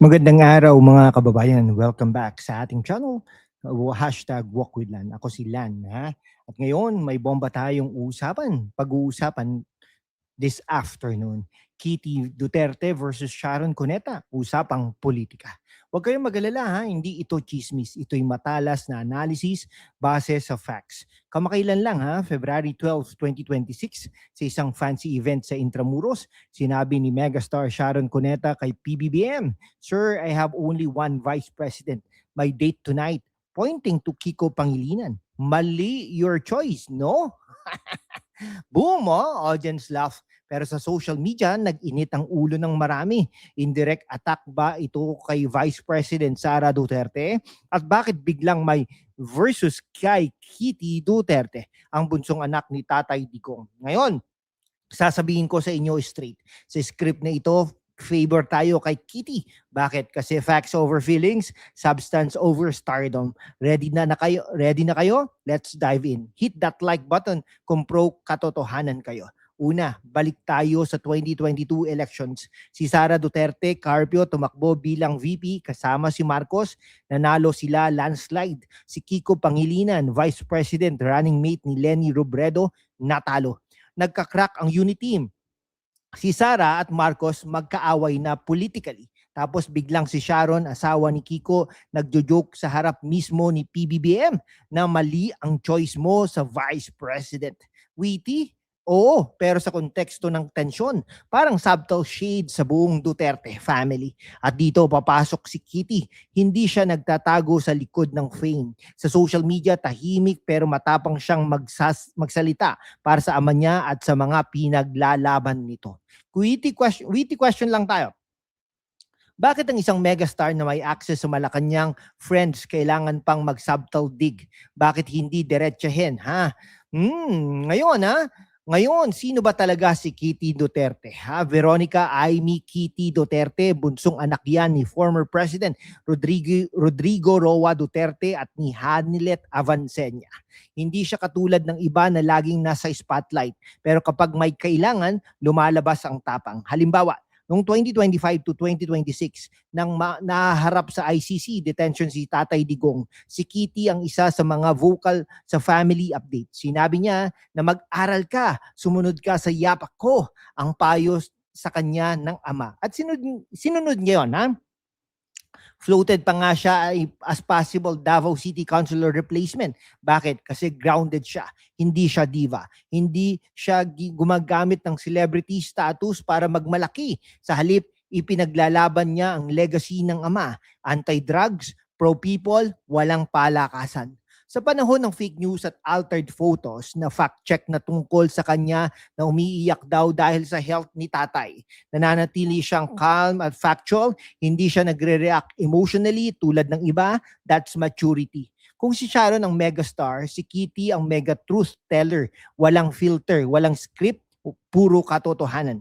Magandang araw mga kababayan. Welcome back sa ating channel. Hashtag Walk with Lan. Ako si Lan. Ha? At ngayon, may bomba tayong pag-uusapan this afternoon. Kitty Duterte versus Sharon Cuneta. Usapang politika. Huwag kayong mag-alala ha, hindi ito chismis. Ito'y matalas na analysis base sa facts. Kamakailan lang ha, February 12, 2026, sa isang fancy event sa Intramuros, sinabi ni megastar Sharon Cuneta kay PBBM, "Sir, I have only one vice president. My date tonight," pointing to Kiko Pangilinan. Mali your choice, no? Boom, oh, audience laugh. Pero sa social media, nag-init ang ulo ng marami. Indirect attack ba ito kay Vice President Sara Duterte? At bakit biglang may versus kay Kitty Duterte, ang bunsong anak ni Tatay Digong? Ngayon, sasabihin ko sa inyo straight. Sa script na ito, favor tayo kay Kitty. Bakit? Kasi facts over feelings, substance over stardom. Ready na kayo? Ready na kayo? Let's dive in. Hit that like button kung pro katotohanan kayo. Una, balik tayo sa 2022 elections. Si Sara Duterte Carpio tumakbo bilang VP kasama si Marcos. Nanalo sila landslide. Si Kiko Pangilinan, Vice President, running mate ni Leni Robredo, natalo. Nagka-crack ang unit team. Si Sara at Marcos magkaaway na politically. Tapos biglang si Sharon, asawa ni Kiko, nagjo-joke sa harap mismo ni PBBM na mali ang choice mo sa Vice President. Witty? Oo, pero sa konteksto ng tensyon, parang subtle shade sa buong Duterte family. At dito papasok si Kitty. Hindi siya nagtatago sa likod ng fame. Sa social media, tahimik pero matapang siyang magsalita para sa ama niya at sa mga pinaglalaban nito. Witty question lang tayo. Bakit ang isang megastar na may access sa Malacanang friends kailangan pang mag-subtle dig? Bakit hindi diretsahin, ha? Ngayon, ha? Ngayon, sino ba talaga si Kitty Duterte? Ha? Veronica Aimee Kitty Duterte, bunsong anak yan ni former President Rodrigo Roa Duterte at ni Hanilet Avancenia. Hindi siya katulad ng iba na laging nasa spotlight, pero kapag may kailangan, lumalabas ang tapang. Halimbawa, noong 2025 to 2026, nang naharap sa ICC detention si Tatay Digong, si Kitty ang isa sa mga vocal sa family update. Sinabi niya na mag-aral ka, sumunod ka sa yapak ko, ang payo sa kanya ng ama. At sinunod niya yun, ha? Floated pa nga siya as possible Davao City Councilor replacement. Bakit? Kasi grounded siya. Hindi siya diva. Hindi siya gumagamit ng celebrity status para magmalaki. Sa halip, ipinaglalaban niya ang legacy ng ama. Anti-drugs, pro-people, walang palakasan. Sa panahon ng fake news at altered photos na fact-check na tungkol sa kanya na umiiyak daw dahil sa health ni tatay, nananatili siyang calm at factual, hindi siya nagre-react emotionally tulad ng iba. That's maturity. Kung si Sharon ang megastar, si Kitty ang mega truth teller. Walang filter, walang script, puro katotohanan.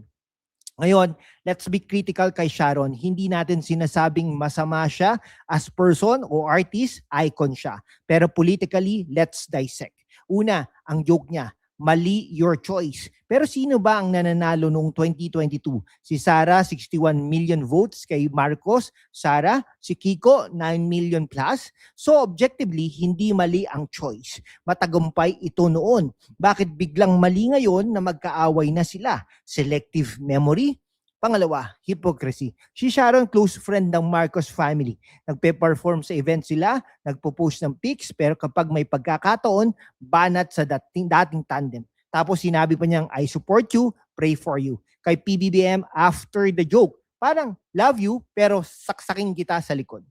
Ngayon, let's be critical kay Sharon. Hindi natin sinasabing masama siya as person o artist, icon siya. Pero politically, let's dissect. Una, ang joke niya, mali your choice. Pero sino ba ang nananalo noong 2022? Si Sara, 61 million votes. Kay Marcos, Sara, si Kiko, 9 million plus. So objectively, hindi mali ang choice. Matagumpay ito noon. Bakit biglang mali ngayon na magkaaway na sila? Selective memory? Pangalawa, hypocrisy. Si Sharon, close friend ng Marcos family. Nagpe-perform sa event sila, nagpo-post ng pics, pero kapag may pagkakataon, banat sa dating tandem. Tapos sinabi pa niyang, I support you, pray for you. Kay PBBM, after the joke, parang love you, pero saksakin kita sa likod.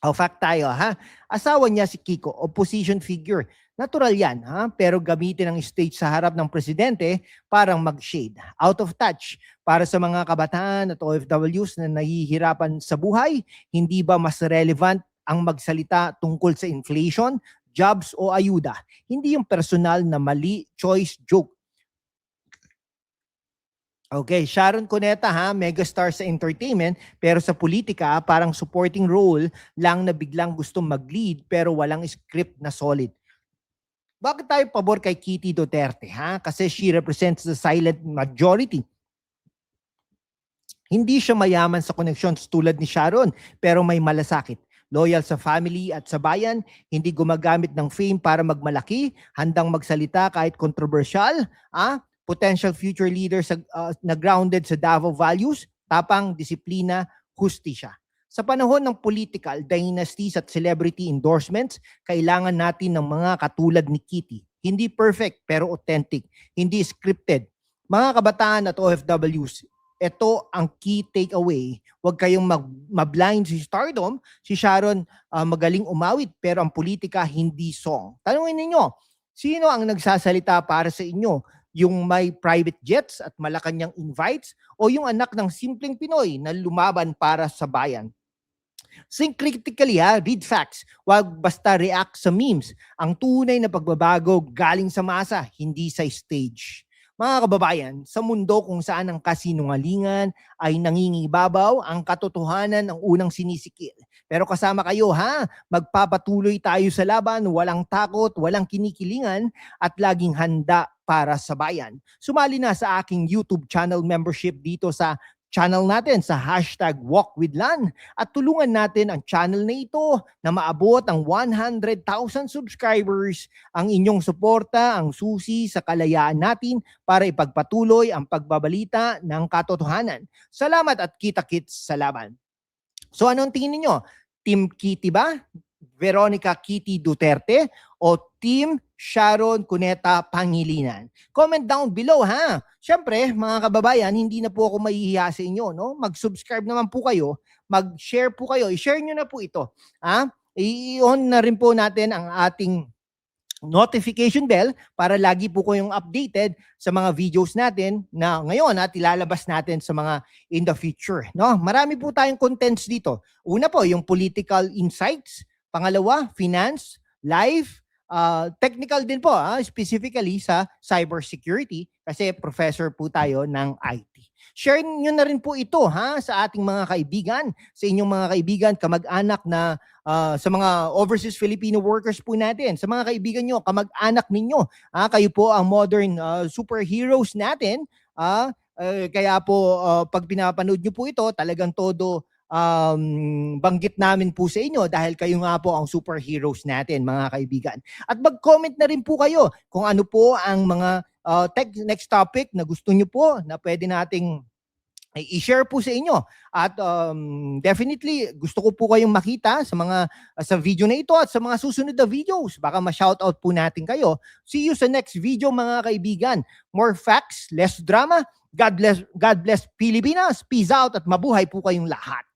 O fact tayo, ha? Asawa niya si Kiko, opposition figure. Natural yan, ha? Pero gamitin ang stage sa harap ng presidente parang mag-shade. Out of touch. Para sa mga kabataan at OFWs na nahihirapan sa buhay, hindi ba mas relevant ang magsalita tungkol sa inflation, jobs o ayuda? Hindi yung personal na mali, choice, joke. Okay, Sharon Cuneta ha, megastar sa entertainment, pero sa politika parang supporting role lang na biglang gustong mag-lead pero walang script na solid. Bakit tayo pabor kay Kitty Duterte? Kasi she represents the silent majority. Hindi siya mayaman sa connections tulad ni Sharon, pero may malasakit. Loyal sa family at sa bayan, hindi gumagamit ng fame para magmalaki, handang magsalita kahit controversial, potential future leader na grounded sa Davao values, tapang, disiplina, hustisya. Sa panahon ng political, dynasties at celebrity endorsements, kailangan natin ng mga katulad ni Kitty. Hindi perfect pero authentic, hindi scripted. Mga kabataan at OFWs, ito ang key takeaway. Huwag kayong mablind si stardom. Si Sharon magaling umawit pero ang politika hindi song. Tanungin ninyo, sino ang nagsasalita para sa inyo? Yung may private jets at Malacanang invites o yung anak ng simpleng Pinoy na lumaban para sa bayan? Think critically, read facts. Huwag basta react sa memes. Ang tunay na pagbabago galing sa masa, hindi sa stage. Mga kababayan, sa mundo kung saan ang kasinungalingan ay nangingibabaw, ang katotohanan ang unang sinisikil. Pero kasama kayo magpapatuloy tayo sa laban, walang takot, walang kinikilingan at laging handa para sa bayan. Sumali na sa aking YouTube channel membership dito sa channel natin sa #WalkWithLan at tulungan natin ang channel na ito na maabot ang 100,000 subscribers. Ang inyong suporta ang susi sa kalayaan natin para ipagpatuloy ang pagbabalita ng katotohanan. Salamat at kita-kits sa laban. So anong tingin niyo? Team Kitty ba? Veronica Kitty Duterte o Team Sharon Cuneta Pangilinan? Comment down below Siyempre, mga kababayan, hindi na po ako mahihiya sa inyo, no? Mag-subscribe naman po kayo, mag-share po kayo, i-share nyo na po ito. I-on na rin po natin ang ating notification bell para lagi po kayong updated sa mga videos natin na ngayon at ilalabas natin sa mga in the future, no? Marami po tayong contents dito. Una po, yung political insights. Pangalawa, finance, life, technical din po, specifically sa cybersecurity kasi professor po tayo ng IT. Share nyo na rin po ito sa ating mga kaibigan, sa inyong mga kaibigan, kamag-anak na sa mga overseas Filipino workers po natin, sa mga kaibigan nyo, kamag-anak ninyo. Kayo po ang modern superheroes natin. Kaya po pag pinapanood nyo po ito, talagang todo banggit namin po sa inyo dahil kayo nga po ang superheroes natin, mga kaibigan. At mag-comment na rin po kayo kung ano po ang mga next topic na gusto nyo po na pwede nating i-share po sa inyo. At definitely gusto ko po kayong makita sa video na ito at sa mga susunod na videos. Baka ma-shoutout po natin kayo. See you sa next video, mga kaibigan. More facts, less drama. God bless Pilipinas. Peace out at mabuhay po kayong lahat.